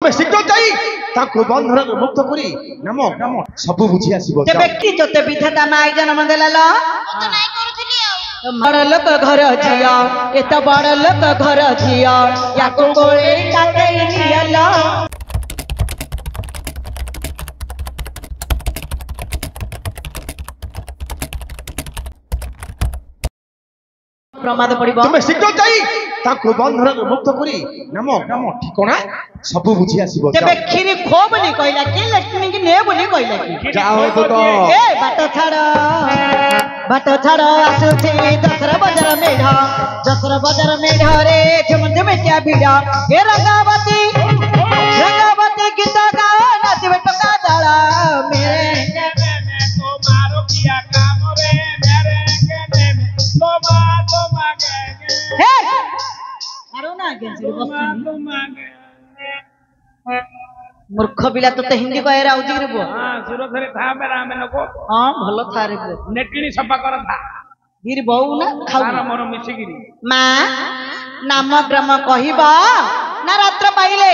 तुम शीघ्र जाई ताको बंधन मुक्त करी नाम नाम सब बुझी आसीबो ते व्यक्ति तोते विधाता माई जन्म देला तो नहीं करूथली आ बड़ लोक घर झिया एत बड़ लोक घर झिया याको कोळे काके नियला प्रमाद पड़िबो तुम शीघ्र जाई ताको बंधन मुक्त करी नाम नाम ठिकाना सब बुझी आसीबो ते बेखिरी खो बोली कहला के लक्ष्मी की ने बोली कहला की जाओ तो ए बाट छाड़ आसुची दसरा बजार मेढा रे झुम झुम क्या भिड़ा हे रंगावती गीत गाओ नाचबे टका डाला मेरे तो मारो किया काम रे मेरे के में तो मांगे हे मारो ना गेंजी बस मूर्ख बिला तो हिंदी कहे राउजी रे बो हां सुरत रे था मेरा में नको हां भलो था रे बो नेटिनी सफा कर था गिर बहु ना खाऊ सारा मोर मिसिगिरी मां नाम ग्राम कहिबा ना रात्र पाइले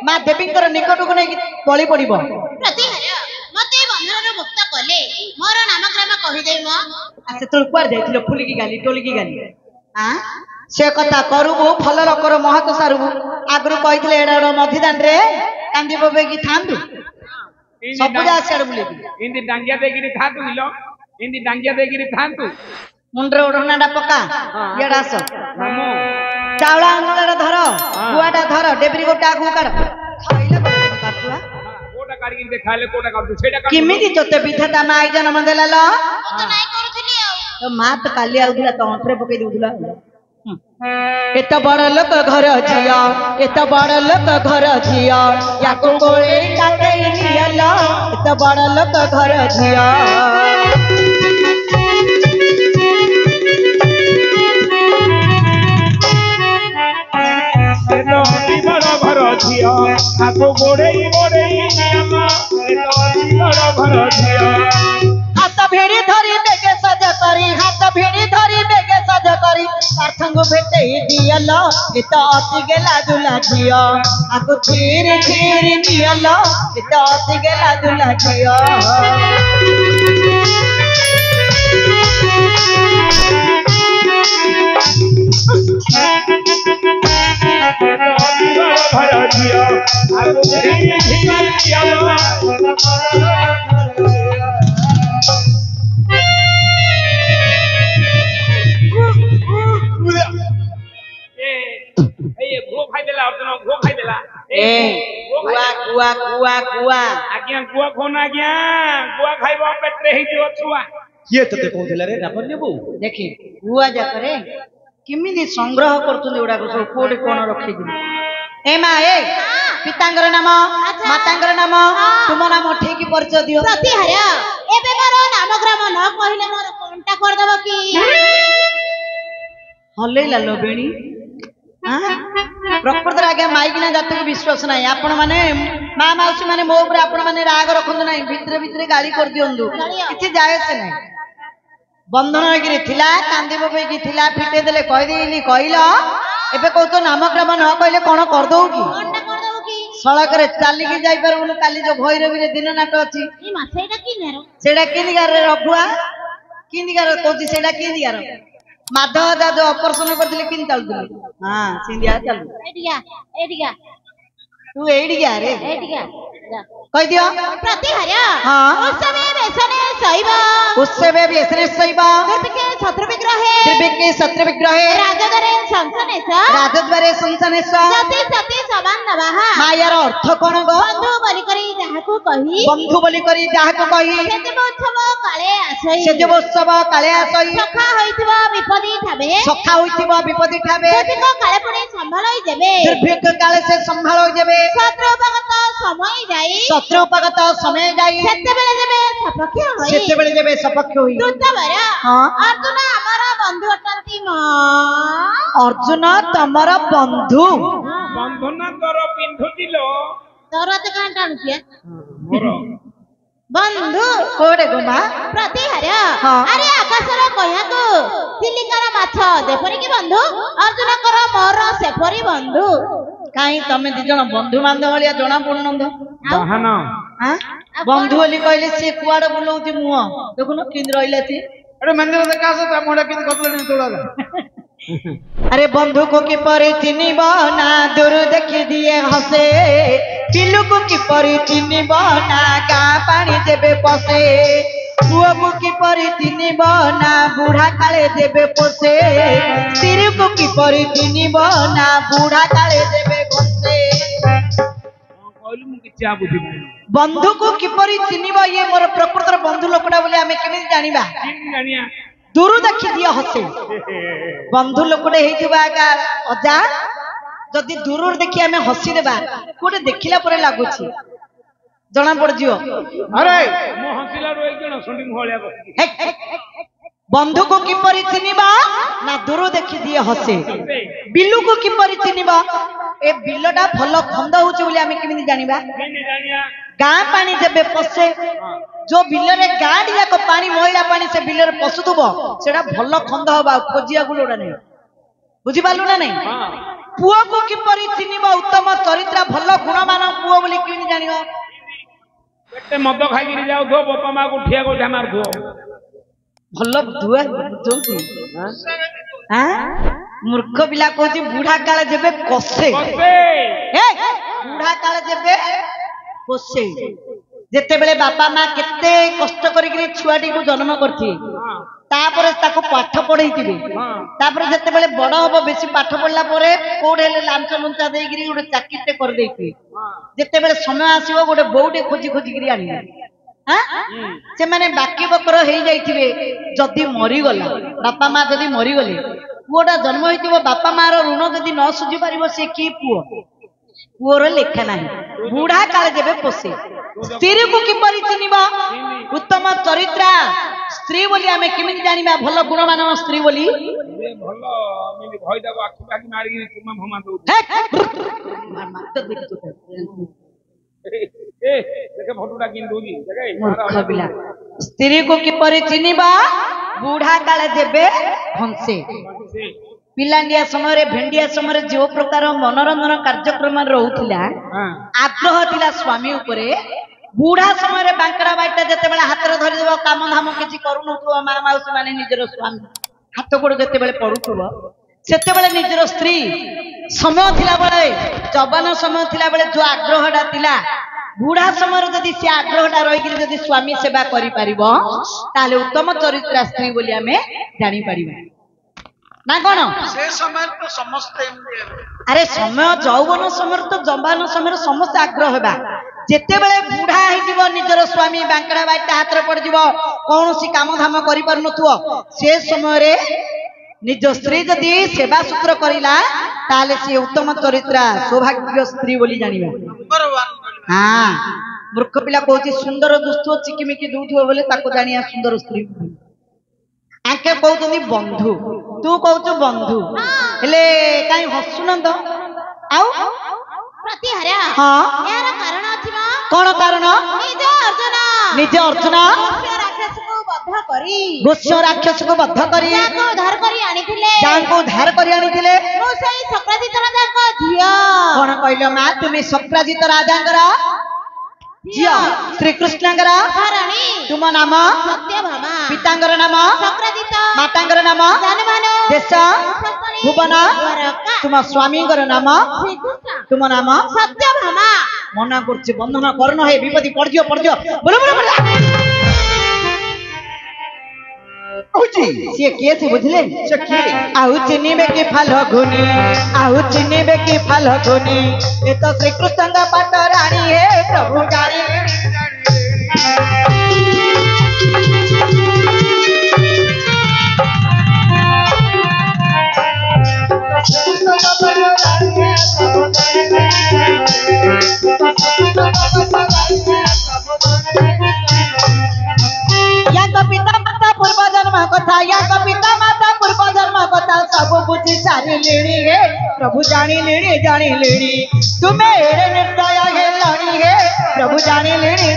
मां देवीकर निकट को नै बळी पड़िबो प्रतिहार मते बंधन रे मुक्त कले मोर नाम ग्राम कहि देई म आ से तोर कुआर जाइथिलो फुली की गाली टोली की गाली हां से कथा करूबो फल रकर महत सारुबो आगरु कहिथिले एडा मधिदान रे कांदी बबे की थांदु सब जा सेड बुली इंदी डांगिया देगिरी था तू हिलो इंदी डांगिया देगिरी था तू मुंडरे ओढनाडा पका येडा सो मामू चावला अंगलरा धर गुआटा धर डेबरी गोटा आगु काढ खाइले काटुआ कोटा काढी दे खाइले कोटा काढ तू सेडा काढ किमिति तोते विधाता माई जन्म देला ल तो नहीं करूथली आ तो मात काली आउदिला तो अंतरे पके देउदिला एत बड़ लोक घर झिया एत बड़ लोक घर झिया याको कोळे काके नियला एत बड़ लोक घर झिया तो बड़ा भर झिया आको गोड़ेई नियमा तो बड़ा भर झिया हाथ भेड़ी धरी बेगे सज करी हाथ भेड़ी धरी बेगे सज करी पार्थंग भेटे दियला एत अति गेला दुला झिया आको खीर नियला एत अति गेला दुला झिया भर झिया आको नियमा घो खाई देला अर्जुन घो खाई देला कुआ आज्ञा गुआ खोना आज्ञा गुआ खाइबो पेटरे ही जो छुआ किए तते कहथिला रे रापन नेबो देखि गुआ जा करे किमिति संग्रह करथुले उडा को कोडे कोन रखि दिली ए मा ए पितांगर नाम मातांगर नाम तुम नाम ठीक परिचय दियो प्रतिहार एबे मोर नाम ग्राम न कहिले मोर कोनटा कर देबो की हल्ले लालो बेणी हां प्रकृतर आगे माइकिना जात को विश्वास नाही आपण माने मा माउसी माने मो ऊपर आपण माने राग रखंदु नाही भितरे भितरे गाली कर दियंदु किछि जाय से नाही बंधन गिरी थिला कांदी बबे की थिला फिटे देले कहि देली कहिलो एबे कहू तो नाम ग्राम न कहिले कोन कर दउ की कोनटा कर देबो की सड़क रे चाली की जाई परबुनु काली जो भैरवी रे दिन नाट अछि ई मासेटा की नेरो सेडा किंदिगार रे रघुआ किंदिगार कोछि सेडा किंदिगार माधव दा जो ऑपरेशन करथिले किन चलथिले हां सिंधिया चल एडिया तू एडिया रे एडिया कहि दियो प्रतिहार हां उत्सवे बेसने सैबा उत्सवे बेसने सैबा दुर्भिके शत्रु विग्रहे राजद्वारे संसनेश सती समान नवाहा मायार अर्थ कोन गो बंधु बोली करी जाहाको कहि सेजब उत्सव काले आसई सखा होइथिबो विपदी ठाबे काले पुणी संभाळई देबे दुर्भिक्ष काले से संभाळई देबे शत्रु उपगत समय जाई सेते बेले देबे सपक्ष होई हां अर्जुन हमारा बंधु अटंती म अर्जुन तमरा बंधु बंधु ना तोर पिंधु दिलो तोर त कान टाणुछे मोर बंधु कोडे गुमा प्रतिहार हाँ। अरे आकाशर कहयाकु चिलिकार माछ देपरि कि बंधु अर्जुन कर मोर सेपरि बंधु କାହିଁ ତମେ ଦି ଜଣ ବନ୍ଧୁ ବାନ୍ଧବ ଭଳିଆ ଜଣା ପଡୁନନ୍ଦ ବାହାନ ବନ୍ଧୁ ବୋଲି କହିଲେ ସିଏ କୁଆଡେ ବୁଲଉଛି ମୁହଁ ଦେଖୁନ କେମିତି ରହିଲା ସିଏ ଏଟା ମେନ୍ଦର ଦେଖା ଆସ ତା ମୁହଁଟା କେମିତି କଟଲାଣି ତୋଳାଲା अरे बंधु को किपरि चिन्हिब ना दूर देखि दिए हसे पिलु को किपरि चिन्हिब ना गाँ पानी देबे पसे पुओ को किपरि चिन्हिब ना बुढ़ा काले देबे पोसे स्त्री को किपरि चिन्हिब ना बुढ़ा काले देबे घसे बंधु को किपरि चिन्हिब ये मोर प्रकृतर बंधु लोकटा बोले आमे केमिति जानिबा दूर देखी दिए हसे बंधु लोकटे हेइथिबा अजा जदि दूर देखि आमे हसी देबा कोटे देखिला परे लागुछि जना पड़ जियो अरे मो हसिला रो एक जण सुंडिंग होलिया बसि बंधु को किपरि चिन्हिबा ना दूर देखि दिए हसे बिल्लू को किपरि चिन्हिबा ए बिल्लटा भलो खंद होउछि बोली आमे केमिति जानिबा गाँ पानी देबे पसे जो बिलरे गाड़ी जाक पानी महिला पानी से बिलरे पशुथुब सेटा भलो खंद हबा खोजिया गुलोडा नै बुझि पालु ना नै पुओ को किपरि चिन्हिबा उत्तम चरित्र भलो गुणमान पुओ बोली केमिति जानिबा पेटे मद खाइगिरी जाउ थो बापा मां को ठिया को ढामार थो भलो दुआ जोंती हां मूर्ख पिला कहती बुढ़ा काले जेबे कसे ए बुढ़ा काले जेबे कसे जेते बेले बापा मां केते कष्ट करिकरी छुआटी को जन्म करथि तापरे ताको पाठ पढैतिबे तापरे जेते बेले बड़ होबो बेसी पाठ पढला परे कोड हेले लांच लुंचा देइगिरी गोटे चाकिटे कर देइथि जेते बेले समय आसीबो गोटे बौटे खोजी खोजी गिरी आनिबे हां से माने बाकी बकर हेइ जाइथिबे जदी मरि गला बापा मां जदी मरि गले पुओटा जन्म होइतिबो बापा मां रो ऋण जदी न सुझी पारिबो से की पुओ पुओर लेखा नाही बुढ़ा काले जेबे पोसे स्त्री को किपरि चिन्हिबा उत्तम चरित्रा स्त्री बोली आमे केमिति जानिबा भलो गुणमान स्त्री बोली भलो मिली भई दाको आखि पाखि मारी चुमा भमा दउ ए देखे फोटोटा किन दोगी देखे मूर्ख पिला स्त्री को किपरि चिन्हिबा बुढ़ा काले जेबे हंसे पिलांडिया समय भेंडिया समय जो प्रकार मनोरंजन कार्यक्रम रहउथिला आग्रह थिला स्वामी उपरे बुढ़ा समय बांकड़ा बाइटा जते बेला हाथ रे धरि देबो काम धाम किछि करू नथुवा मा माउसी माने निजर स्वामी हाथ गोड़ जते बेले पडुथुवा सेते बेले निजर स्त्री समय थिला बेले जवान समय थिला बेले जो आग्रहडा थिला बुढ़ा समय जदि से आग्रहडा रहि कि जदि स्वामी सेवा करि परिबो ताले उत्तम चरित्रा स्त्री बोली आमे जानि परिबा ना कौन से समय तो समस्त अरे समय जौवन समय तो जवान समय समस्त आग्रह हेबा जेते बेले बुढ़ा हेजिबो निजर स्वामी बांकड़ा बाइटा हाथ रे पड़ जिवो कोनोसी काम धाम करि पर नथुओ से समय रे निज स्त्री जदि सेवा सूत्र करिला ताले से उत्तम चरित्रा सौभाग्य स्त्री बोली जानिबा हां मूर्ख पिला कहूची सुंदर दुस्तो चिकिमिकी दूथो बोले ताको जानिया सुंदर स्त्री आके कहउतनी बंधु तू कहू बंधु हेले काई हसुनंद आउ प्रतिहरा हां यार कारण अछि ना कोन कारण निज अर्जुन राक्षस को बद्ध करी गोष्ठ राक्षस को बद्ध करी जाको उद्धार करी आनिथिले जाको उद्धार करी आनिथिले मो सही सप्राजित राजाको झियो कोन कहलो मा तुमी सप्राजित राजांकर झियो श्री कृष्णंकर हरणी तुम नाम सत्यभामा पितांकर नाम सप्राजित मातांकर नाम जनमान देश भुवन तुम स्वामींकर नाम श्रीकृष्ण तुम नाम सत्यभामा मना करछि बंधन कर्ण हे विपत्ति पड़जियो बोलो बोलो बोलो कहूची से के से बुझले से के आउ चिन्हिबे कि फाल्गुनी आउ चिन्हिबे कि फाल्गुनी ए तो श्री कृष्ण का पाट रानी हे प्रभु जानी या पिता माता पूर्व जन्म कथा या पिता माता पूर्व जन्म कथा सब बुझी सारी लेणी है प्रभु जानी लेणी तुम्हें एड़े निर्दय है लाणी है प्रभु जानी लेणी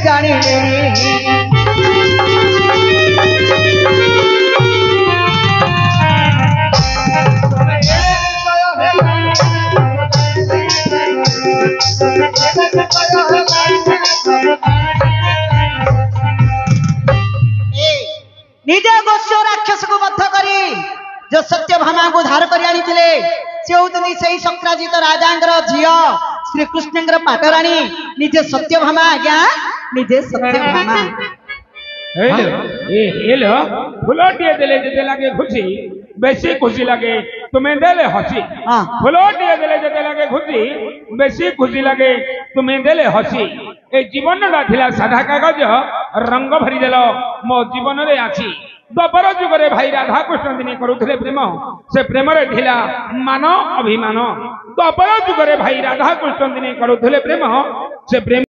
निजे गोष्य राक्षस को बद्ध करी जो सत्यभामा को धार कर आनी से होती से शक्राजित राजा झील श्रीकृष्ण पाटराणी निजे सत्यभामा आज्ञा निजे सत्यभामा हेलो फुलटिए देले जते लागे खुशी बेसी खुशी लागे तुम्हें देले हसी फुलटिए देले जते लागे खुशी बेसी खुशी लागे तुम्हें देले हसी ए जीवन थिला साधा कागज रंग भरी देल मो जीवन रे आछि द्वापर जुगरे भाई राधा कृष्ण दिने करुथिले प्रेम से प्रेम रे थिला मान अभिमान द्वापर जुगरे भाई राधा कृष्ण दिने करुथिले प्रेम से प्रेम